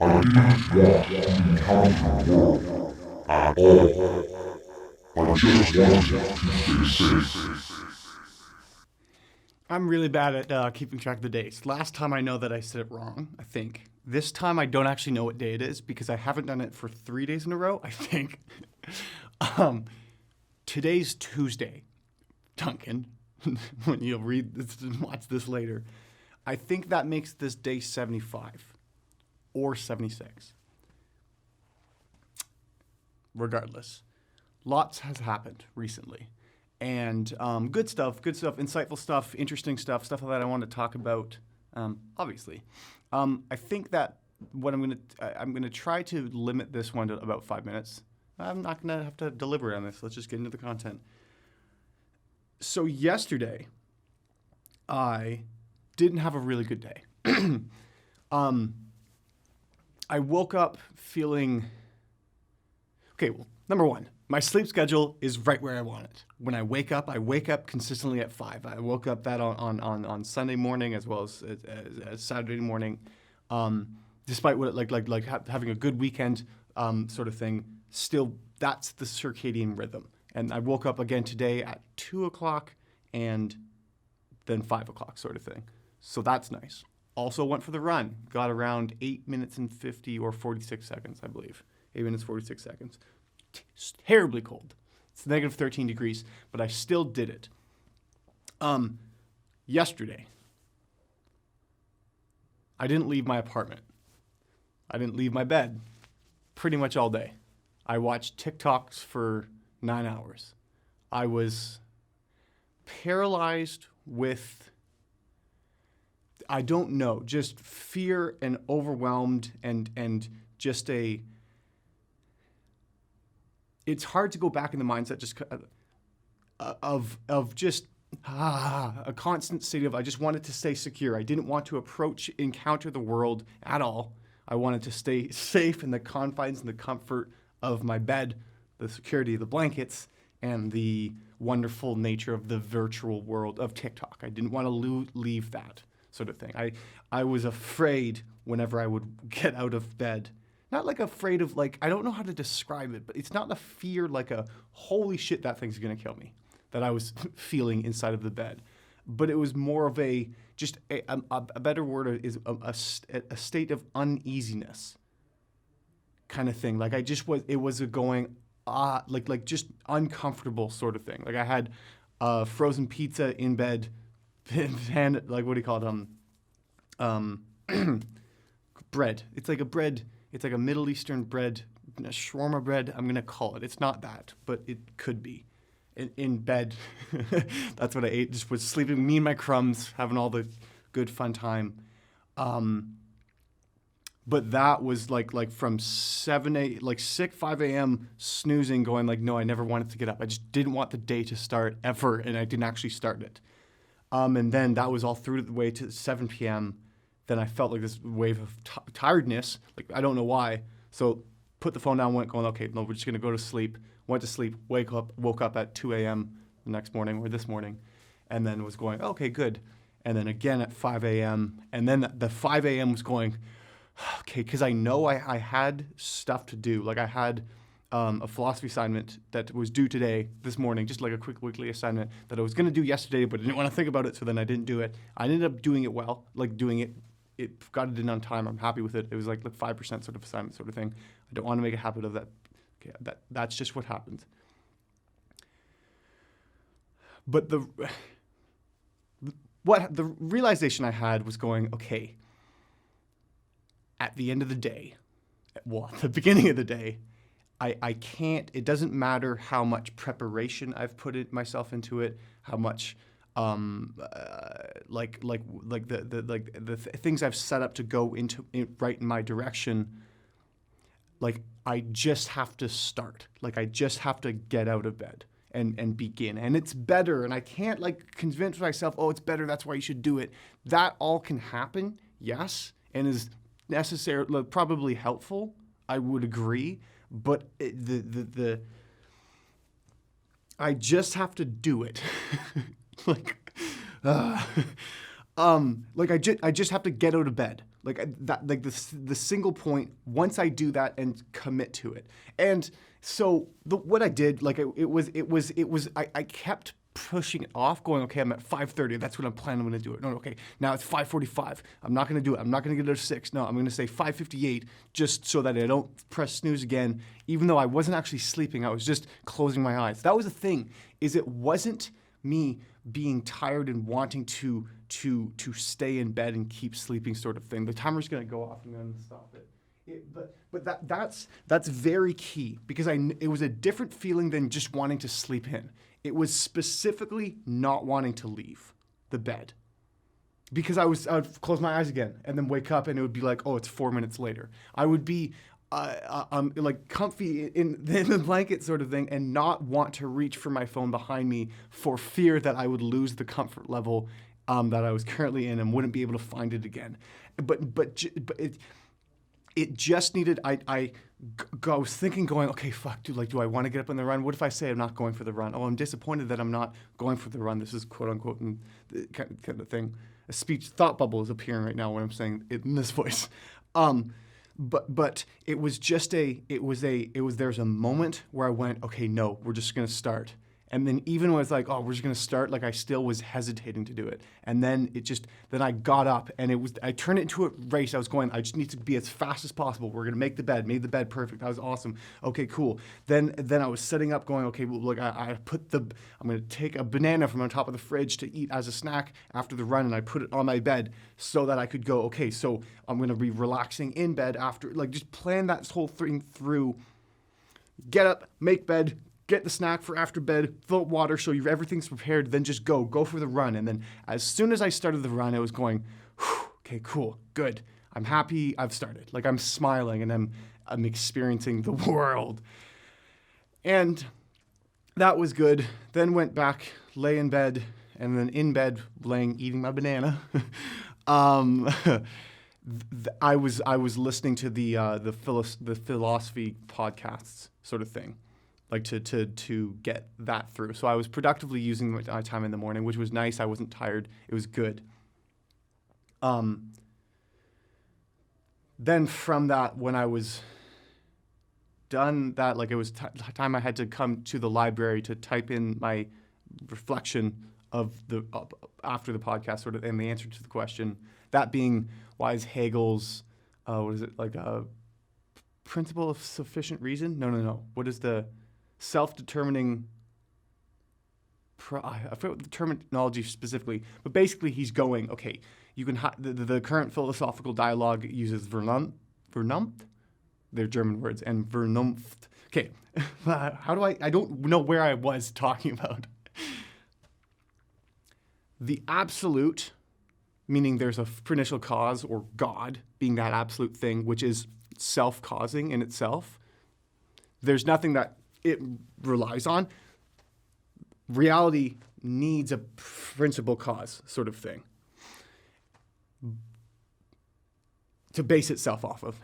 I didn't want to encounter the world at all. I just wanted to stay safe. I'm really bad at keeping track of the dates. Last time I know that I said it wrong, I think. This time I don't actually know what day it is because I haven't done it for 3 days in a row, I think. um, today's Tuesday, Duncan, when you'll read this and watch this later. I think that makes this day 75 or 76. Regardless, lots has happened recently. And good stuff, insightful stuff, interesting stuff that I want to talk about. Obviously, I think that what I'm gonna try to limit this one to about 5 minutes. I'm not gonna have to deliberate on this. Let's just get into the content. So yesterday, I didn't have a really good day. I woke up feeling okay. Well, number one, my sleep schedule is right where I want it. When I wake up consistently at 5. I woke up that on Sunday morning as well as Saturday morning. Despite what having a good weekend sort of thing, still that's the circadian rhythm. And I woke up again today at 2 o'clock and then 5 o'clock sort of thing. So that's nice. Also went for the run. Got around 8 minutes and 50 or 46 seconds, I believe. 8 minutes, 46 seconds. It's terribly cold. It's negative 13 degrees, but I still did it. Yesterday, I didn't leave my apartment. I didn't leave my bed pretty much all day. I watched TikToks for 9 hours. I was paralyzed with, I don't know, just fear and overwhelmed and just it's hard to go back in the mindset just of just a constant state of I just wanted to stay secure. I didn't want to encounter the world at all. I wanted to stay safe in the confines and the comfort of my bed, the security of the blankets, and the wonderful nature of the virtual world of TikTok. I didn't want to leave that sort of thing. I was afraid whenever I would get out of bed. Not like afraid of I don't know how to describe it, but it's not a fear like a holy shit, that thing's gonna kill me that I was feeling inside of the bed. But it was more of a better word is a state of uneasiness kind of thing. It was a going, just uncomfortable sort of thing. Like I had frozen pizza in bed, and what do you call it? Bread. It's like a bread. It's like a Middle Eastern bread, shawarma bread. I'm gonna call it. It's not that, but it could be. In bed, that's what I ate. Just was sleeping, me and my crumbs, having all the good fun time. But that was from 5 a.m. snoozing, going no, I never wanted to get up. I just didn't want the day to start ever, and I didn't actually start it. And then that was all through the way to 7 p.m. Then I felt this wave of tiredness. I don't know why. So put the phone down, going, okay, no, we're just going to go to sleep. Went to sleep, woke up at 2 a.m. the next morning or this morning, and then was going, okay, good. And then again at 5 a.m. And then the 5 a.m. was going, okay, because I know I had stuff to do. I had a philosophy assignment that was due this morning, just a quick weekly assignment that I was going to do yesterday, but I didn't want to think about it, so then I didn't do it. I ended up doing it well, it got it in on time. I'm happy with it. It was 5% sort of assignment sort of thing. I don't want to make a habit of that. Okay, that's just what happened. But the realization I had was going, okay, at the end of the day, at the beginning of the day, I can't, it doesn't matter how much preparation I've put myself into it, how much the things I've set up to go right in my direction. I just have to start. I just have to get out of bed and begin. And it's better. And I can't convince myself, oh, it's better, that's why you should do it. That all can happen, yes, and is necessary, probably helpful. I would agree. But I just have to do it. I just have to get out of bed. The single point, once I do that and commit to it. And so what I did, I kept pushing it off, going, okay, I'm at 5:30. That's what I'm planning to do it. No, okay, now it's 5:45. I'm not going to do it. I'm not going to get it at 6. No, I'm going to say 5:58 just so that I don't press snooze again, even though I wasn't actually sleeping. I was just closing my eyes. That was the thing, is it wasn't me being tired and wanting to stay in bed and keep sleeping sort of thing. The timer's going to go off. I'm going to stop it. But that's very key, because it was a different feeling than just wanting to sleep in. It was specifically not wanting to leave the bed, because I would close my eyes again and then wake up and it would be like, oh, it's 4 minutes later. I would be like comfy in the blanket sort of thing and not want to reach for my phone behind me for fear that I would lose the comfort level that I was currently in and wouldn't be able to find it again. But it just needed, I was thinking, going, okay, fuck, dude, like, do I want to get up on the run? What if I say I'm not going for the run? Oh, I'm disappointed that I'm not going for the run. This is quote unquote kind of thing. A speech thought bubble is appearing right now when I'm saying it in this voice. But it was just there's a moment where I went, okay, no, we're just going to start. And then even when it's like, oh, we're just going to start, like, I still was hesitating to do it. And then then I got up and I turned it into a race. I was going, I just need to be as fast as possible. We're going to make the bed, made the bed perfect. That was awesome. Okay, cool. Then I was setting up going, okay, well, look, I'm going to take a banana from on top of the fridge to eat as a snack after the run. And I put it on my bed so that I could go, okay, so I'm going to be relaxing in bed after, like, just plan that whole thing through. Get up, make bed, get the snack for after bed, fill up water so everything's prepared, then just go for the run. And then as soon as I started the run, I was going, okay, cool, good. I'm happy I've started. Like, I'm smiling and I'm experiencing the world. And that was good. Then went back, lay in bed, and then in bed, eating my banana. I was listening to the philosophy podcasts sort of thing, like to get that through. So I was productively using my time in the morning, which was nice. I wasn't tired. It was good. Then from that, when I was done that, like, it was time I had to come to the library to type in my reflection of the after the podcast, sort of, and the answer to the question, that being, why is Hegel's principle of sufficient reason? No. What is the self-determining? I forget the terminology specifically, but basically he's going, okay, you can the current philosophical dialogue uses Vernunft, they're German words, and Vernunft. Okay, how do I don't know where I was talking about. The absolute, meaning there's a initial cause, or God being that absolute thing, which is self-causing in itself. There's nothing that it relies on. Reality needs a principal cause sort of thing to base itself off of.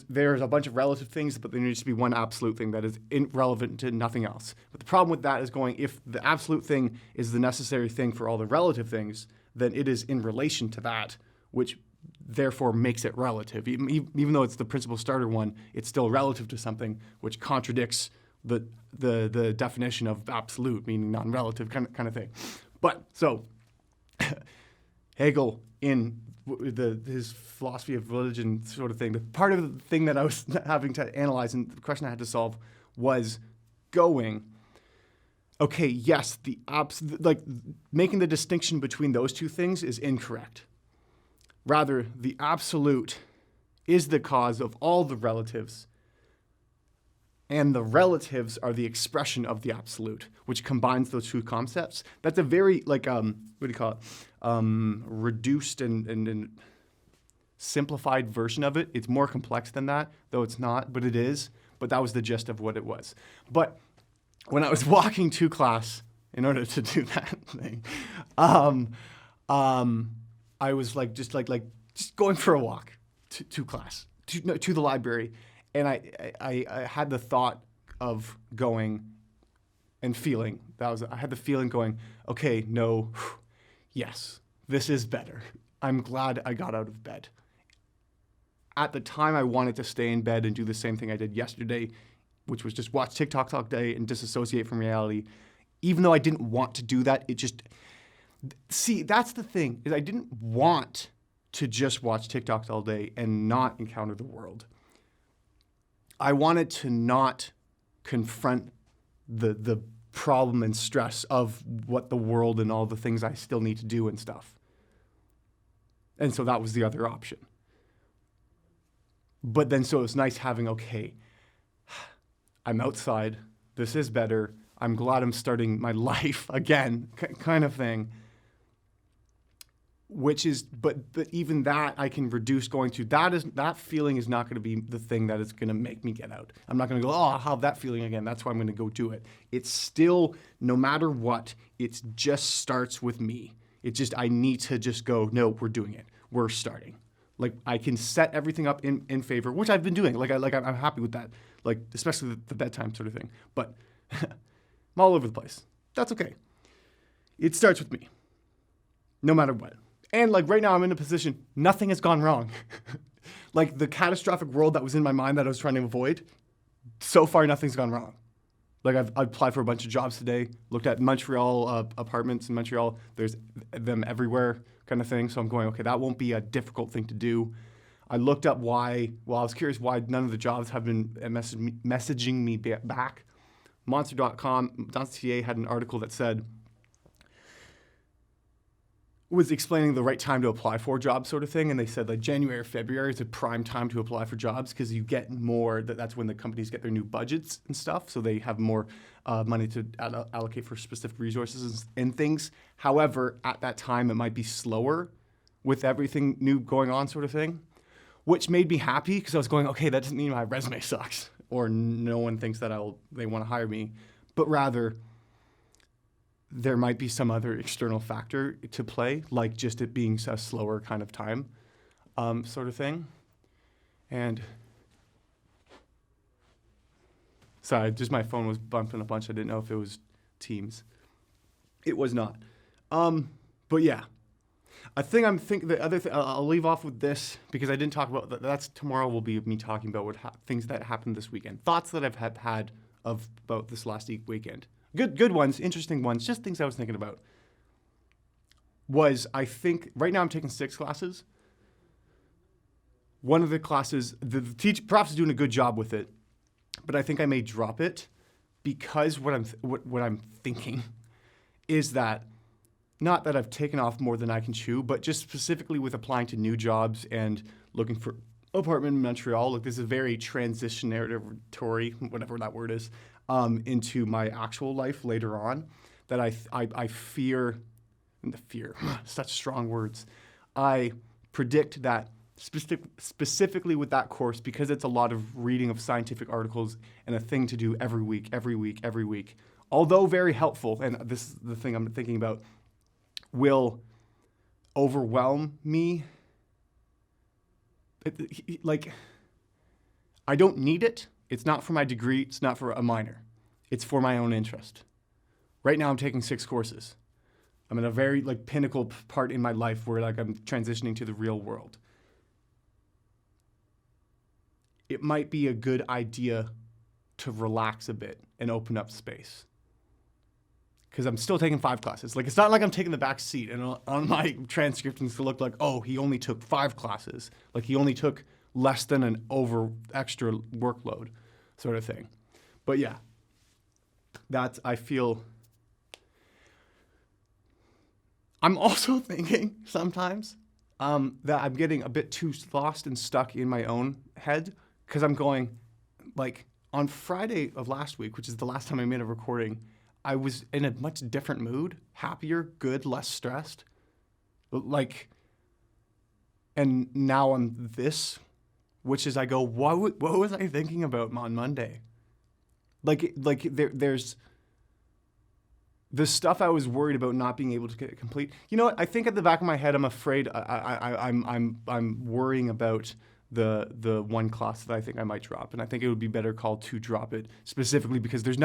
There's a bunch of relative things, but there needs to be one absolute thing that is irrelevant to nothing else. But the problem with that is going, if the absolute thing is the necessary thing for all the relative things, then it is in relation to that, which therefore makes it relative. Even though it's the principal starter one, it's still relative to something, which contradicts the definition of absolute, meaning non-relative kind of thing. But so Hegel, in his philosophy of religion sort of thing, the part of the thing that I was having to analyze and the question I had to solve was going, okay, yes, making the distinction between those two things is incorrect. Rather, the absolute is the cause of all the relatives, and the relatives are the expression of the absolute, which combines those two concepts. That's a very, reduced and simplified version of it. It's more complex than that, though it's not, but it is. But that was the gist of what it was. But when I was walking to class, in order to do that thing, I was just going for a walk to class, to the library. And I had the thought of going and feeling. I had the feeling going, okay, no, yes, this is better. I'm glad I got out of bed. at the time I wanted to stay in bed and do the same thing I did yesterday, which was just watch TikTok all day and disassociate from reality. Even though I didn't want to do that, it just, see, that's the thing, is I didn't want to just watch TikToks all day and not encounter the world. I wanted to not confront the problem and stress of what the world and all the things I still need to do and stuff. And so that was the other option. But then so it's nice having, okay, I'm outside, this is better, I'm glad I'm starting my life again, kind of thing. Which is, but even that I can reduce going to, that feeling is not going to be the thing that is going to make me get out. I'm not going to go, oh, I'll have that feeling again. That's why I'm going to go do it. It's still, no matter what, it just starts with me. It just, I need to just go, no, we're doing it. We're starting. Like, I can set everything up in favor, which I've been doing. I'm happy with that. Like, especially the bedtime sort of thing. But I'm all over the place. That's okay. It starts with me. No matter what. And like right now I'm in a position, nothing has gone wrong. Like the catastrophic world that was in my mind that I was trying to avoid, so far nothing's gone wrong. Like I've applied for a bunch of jobs today, looked at Montreal apartments in Montreal, there's them everywhere kind of thing. So I'm going, okay, that won't be a difficult thing to do. I looked up I was curious why none of the jobs have been messaging me back. Monster.com.ca had an article that was explaining the right time to apply for jobs sort of thing. And they said like January or February is a prime time to apply for jobs because you get more, that's when the companies get their new budgets and stuff. So they have more money to allocate for specific resources and things. However, at that time, it might be slower with everything new going on sort of thing, which made me happy because I was going, okay, that doesn't mean my resume sucks or no one thinks that they want to hire me, but rather there might be some other external factor to play, like just it being a slower kind of time sort of thing. And sorry, just my phone was bumping a bunch. I didn't know if it was Teams. It was not. But yeah, the other thing, I'll leave off with this because I didn't talk about that. That's tomorrow will be me talking about things that happened this weekend. Thoughts that I've had about this last weekend. Good ones, interesting ones, just things I was thinking about. I think, right now I'm taking 6 classes. One of the classes, the prof is doing a good job with it, but I think I may drop it because what I'm thinking is that, not that I've taken off more than I can chew, but just specifically with applying to new jobs and looking for apartment in Montreal, like this is very transitionary, whatever that word is, into my actual life later on, that I fear, such strong words, I predict that specifically with that course, because it's a lot of reading of scientific articles and a thing to do every week, although very helpful, and this is the thing I'm thinking about, will overwhelm me. Like, I don't need it. It's not for my degree. It's not for a minor. It's for my own interest. Right now, I'm taking 6 courses. I'm in a very pinnacle part in my life where I'm transitioning to the real world. It might be a good idea to relax a bit and open up space. Because I'm still taking 5 classes. It's not like I'm taking the back seat and on my transcript it's going to look like, oh, he only took 5 classes. Like he only took less than an extra workload sort of thing. But yeah, I feel, I'm also thinking sometimes that I'm getting a bit too lost and stuck in my own head because I'm going, on Friday of last week, which is the last time I made a recording, I was in a much different mood, happier, good, less stressed. And now I'm this, which is I go, what was I thinking about on Monday? There's the stuff I was worried about not being able to get complete. You know what? I think at the back of my head, I'm afraid I'm worrying about the one class that I think I might drop, and I think it would be better called to drop it specifically because there's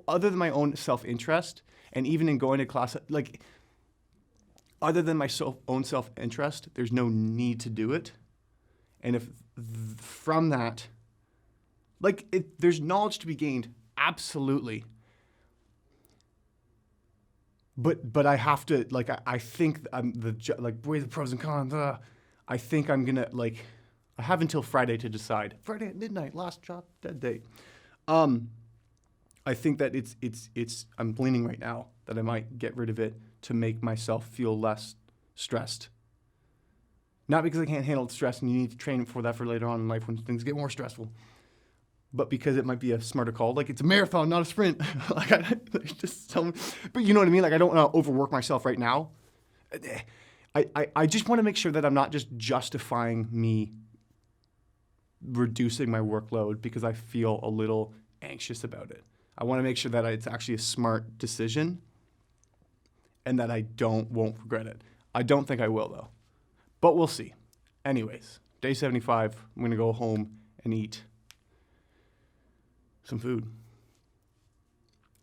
other than my own self-interest, and even in going to class, other than my own self-interest, there's no need to do it. And if from that, like, there's knowledge to be gained, absolutely. But I have to, like, I think I'm weigh the pros and cons. I think I'm gonna, like, I have until Friday to decide. Friday at midnight, last drop dead date. I think that I'm leaning right now that I might get rid of it to make myself feel less stressed. Not because I can't handle the stress and you need to train for that for later on in life when things get more stressful, but because it might be a smarter call. Like, it's a marathon, not a sprint. But you know what I mean? Like, I don't want to overwork myself right now. I just want to make sure that I'm not just justifying me reducing my workload because I feel a little anxious about it. I want to make sure that it's actually a smart decision and that I won't regret it. I don't think I will, though. But we'll see. anyways, day 75, I'm going to go home and eat some food.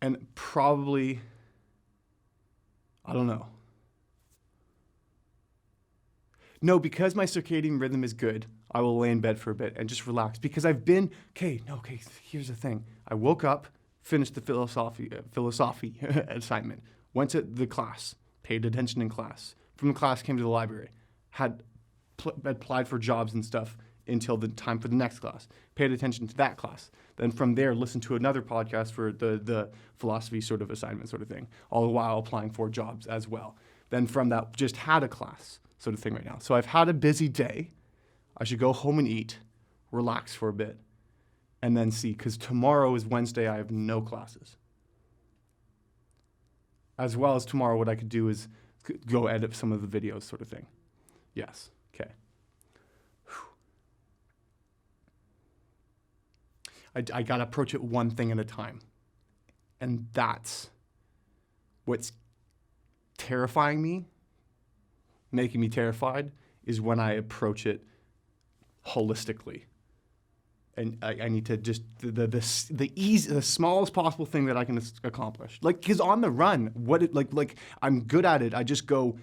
And probably, I don't know. No, because my circadian rhythm is good, I will lay in bed for a bit and just relax. Because I've been, here's the thing. I woke up, finished the philosophy assignment, went to the class, paid attention in class. From the class, came to the library, had applied for jobs and stuff until the time for the next class, paid attention to that class. Then from there, listened to another podcast for the philosophy sort of assignment sort of thing, all the while applying for jobs as well. Then from that, just had a class sort of thing right now. So I've had a busy day. I should go home and eat, relax for a bit, and then see, because tomorrow is Wednesday, I have no classes. As well as tomorrow, what I could do is go edit some of the videos sort of thing. Yes, okay. I got to approach it one thing at a time. And that's what's terrifying me, making me terrified, is when I approach it holistically. And I need to just, the smallest possible thing that I can accomplish. Like, because on the run, I'm good at it. I just go,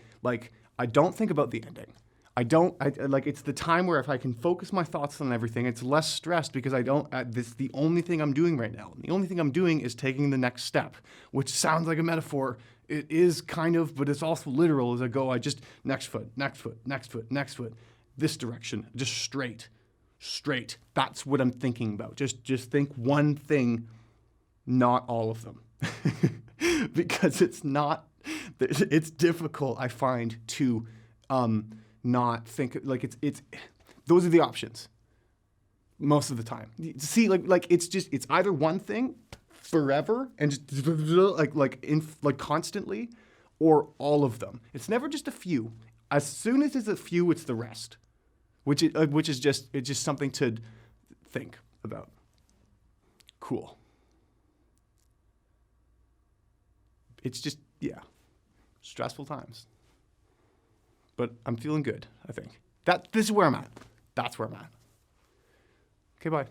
I don't think about the ending. It's the time where if I can focus my thoughts on everything, it's less stressed because this is the only thing I'm doing right now. The only thing I'm doing is taking the next step, which sounds like a metaphor. It is kind of, but it's also literal as I go, next foot, next foot, next foot, next foot, this direction, just straight. That's what I'm thinking about. Just think one thing, not all of them. Because it's difficult, I find, to not think, it's those are the options most of the time. See, it's either one thing forever and just constantly, or all of them. It's never just a few. As soon as it's a few, it's the rest, which is just something to think about. Cool. It's just, stressful times. But I'm feeling good, I think. This is where I'm at. That's where I'm at. Okay, bye.